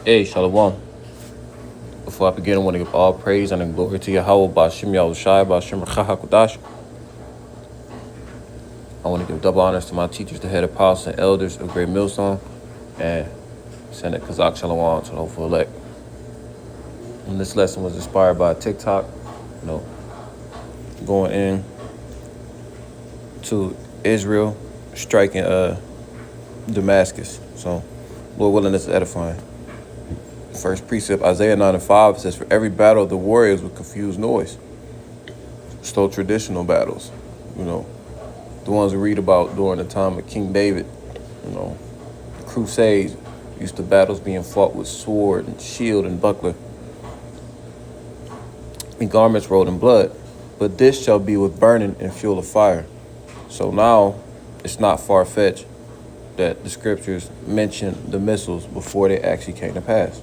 Hey, Shalom. Before I begin, I want to give all praise and glory to Yahweh, Ba'ashem Yahushai, Ba'ashem Hakudash. I want to give double honors to my teachers, the head apostles and elders of Great Millstone, and send a Kazak Shalom to the hopeful elect. And this lesson was inspired by TikTok, going in to Israel, striking Damascus. So, Lord willing, this is edifying. First precept, Isaiah 9:5 says, "For every battle of the warriors with confused noise." Still traditional battles, the ones we read about during the time of King David, the Crusades, used to battles being fought with sword and shield and buckler, and garments rolled in blood. But this shall be with burning and fuel of fire. So now it's not far-fetched that the scriptures mention the missiles before they actually came to pass.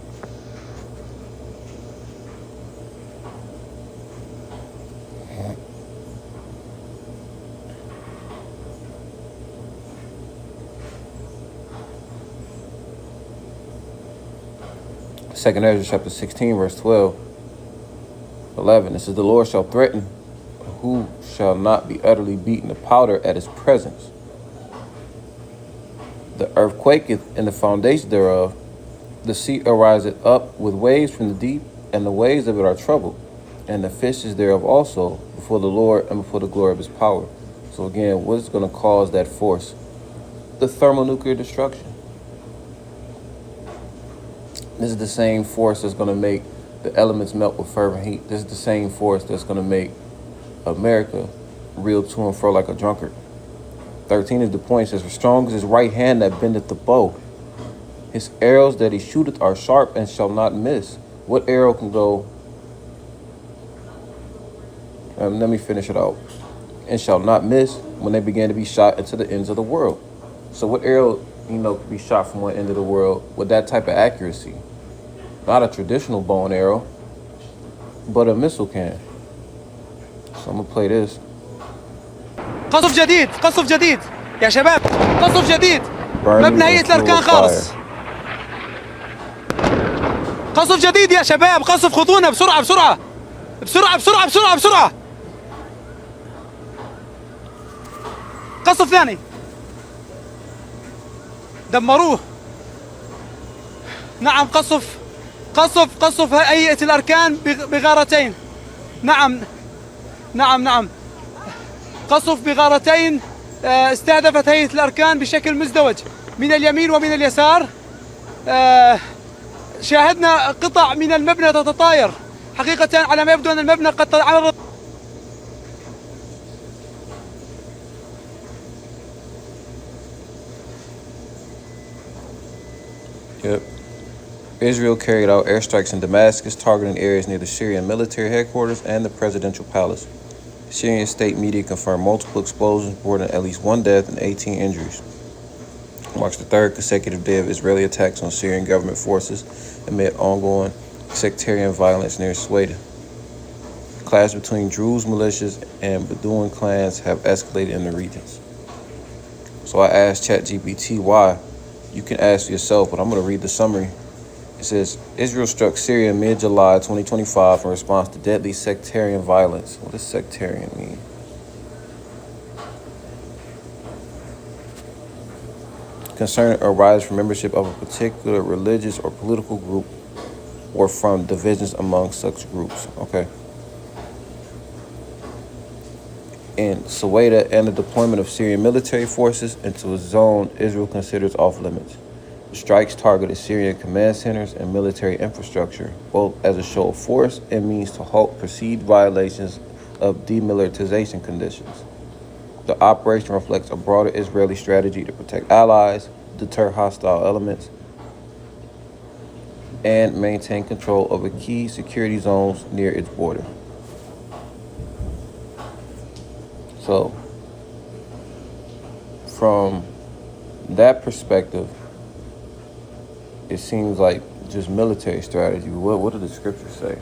Second Ezra chapter 16, verse 11. It says, "The Lord shall threaten, who shall not be utterly beaten to powder at his presence. The earth quaketh in the foundation thereof. The sea ariseth up with waves from the deep, and the waves of it are troubled, and the fishes thereof also, before the Lord and before the glory of his power." So again, what is going to cause that force? The thermonuclear destruction. This is the same force that's going to make the elements melt with fervent heat. This is the same force that's going to make America reel to and fro like a drunkard. 13 is the point. It says, "For strong is his right hand that bendeth the bow. His arrows that he shooteth are sharp and shall not miss." What arrow can go? Let me finish it out. "And shall not miss when they begin to be shot into the ends of the world." So what arrow, can be shot from one end of the world with that type of accuracy? Not a traditional bow and arrow, but a missile can. So I'm gonna play this. قصف جديد، قصف جديد يا شباب، قصف جديد. مبنى هيئة الأركان خالص. قصف جديد يا شباب، قصف، خذونا بسرعة بسرعة بسرعة بسرعة بسرعة بسرعة. قصف ثاني، دمروه. نعم، قصف هيئة الأركان بغارتين. نعم نعم نعم، قصف بغارتين استهدفت هيئة الأركان بشكل مزدوج من اليمين ومن اليسار. شاهدنا قطع من المبنى تتطاير. حقيقة على ما يبدو أن المبنى قد تعرض. Yep. Israel carried out airstrikes in Damascus, targeting areas near the Syrian military headquarters and the presidential palace. Syrian state media confirmed multiple explosions, reporting at least 1 death and 18 injuries. It marks the third consecutive day of Israeli attacks on Syrian government forces amid ongoing sectarian violence near Sweden. Clashes between Druze militias and Bedouin clans have escalated in the regions. So I asked ChatGPT why. You can ask yourself, but I'm going to read the summary. It says, Israel struck Syria in mid-July 2025 in response to deadly sectarian violence. What does sectarian mean? Concern arises from membership of a particular religious or political group or from divisions among such groups. Okay. In Suwaida and the deployment of Syrian military forces into a zone Israel considers off limits. The strikes targeted Syrian command centers and military infrastructure, both as a show of force and means to halt perceived violations of demilitarization conditions. The operation reflects a broader Israeli strategy to protect allies, deter hostile elements, and maintain control over key security zones near its border. So, from that perspective, it seems like just military strategy. What do the scriptures say?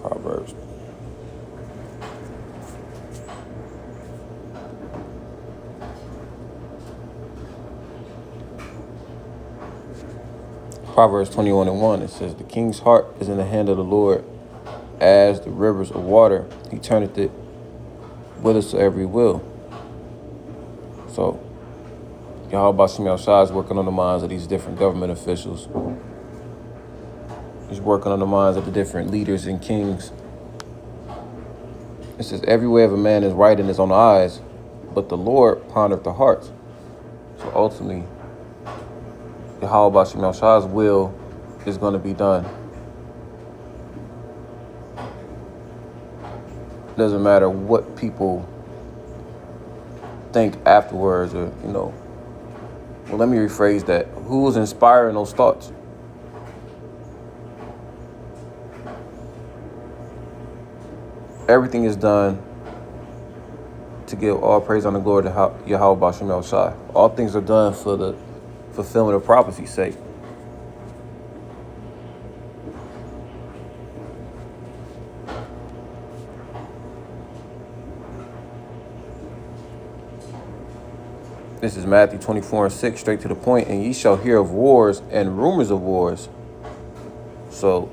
Proverbs. Proverbs 21:1, it says, the king's heart is in the hand of the Lord, as the rivers of water. He turneth it whithersoever he will. So, Yahweh Shem Yahushua is working on the minds of these different government officials. He's working on the minds of the different leaders and kings. It says, every way of a man is right in his own eyes, but the Lord pondereth the hearts. So ultimately, Yahweh Shem Yahushua's will is going to be done. Doesn't matter what people think afterwards, or, well, let me rephrase that. Who's inspiring those thoughts? Everything is done to give all praise and glory to Yahweh Shem Yahushua. All things are done for the fulfillment of prophecy's sake. This is Matthew 24:6, straight to the point. And ye shall hear of wars and rumors of wars. So,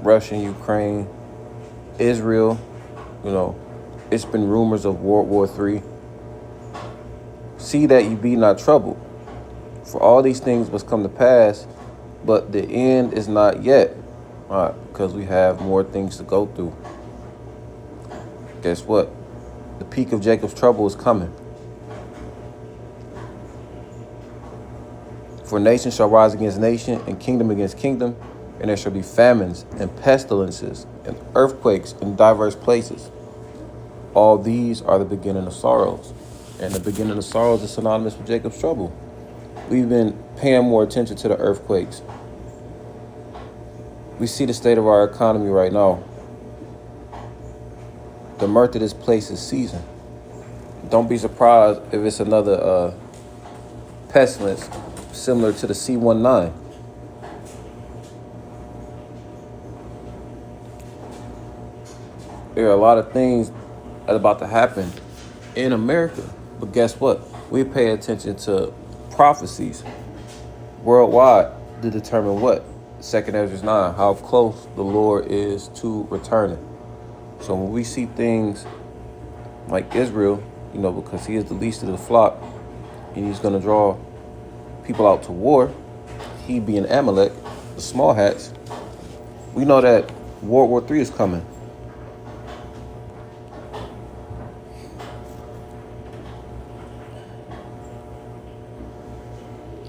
Russia, Ukraine, Israel, it's been rumors of World War III. See that ye be not troubled. For all these things must come to pass, but the end is not yet. Because we have more things to go through. Guess what? The peak of Jacob's trouble is coming. For nation shall rise against nation, and kingdom against kingdom, and there shall be famines and pestilences and earthquakes in diverse places. All these are the beginning of sorrows. And the beginning of sorrows is synonymous with Jacob's trouble. We've been paying more attention to the earthquakes. We see the state of our economy right now. The mirth of this place is seasoned. Don't be surprised if it's another pestilence similar to the C-19. There are a lot of things that are about to happen in America. But guess what? We pay attention to prophecies worldwide to determine what? 2nd Ezra 9, how close the Lord is to returning. So when we see things like Israel, because he is the least of the flock, and he's going to draw people out to war, he being Amalek, the small hats, we know that World War III is coming.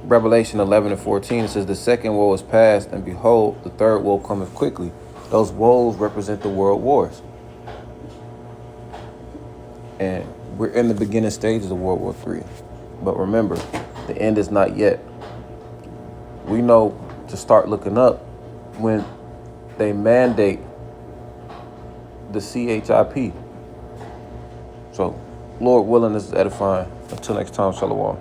Revelation 11:14, it says, the second woe is past, and behold, the third woe cometh quickly. Those woes represent the world wars. And we're in the beginning stages of World War III. But remember, the end is not yet. We know to start looking up when they mandate the CHIP. So, Lord willing, this is edifying. Until next time, shalom.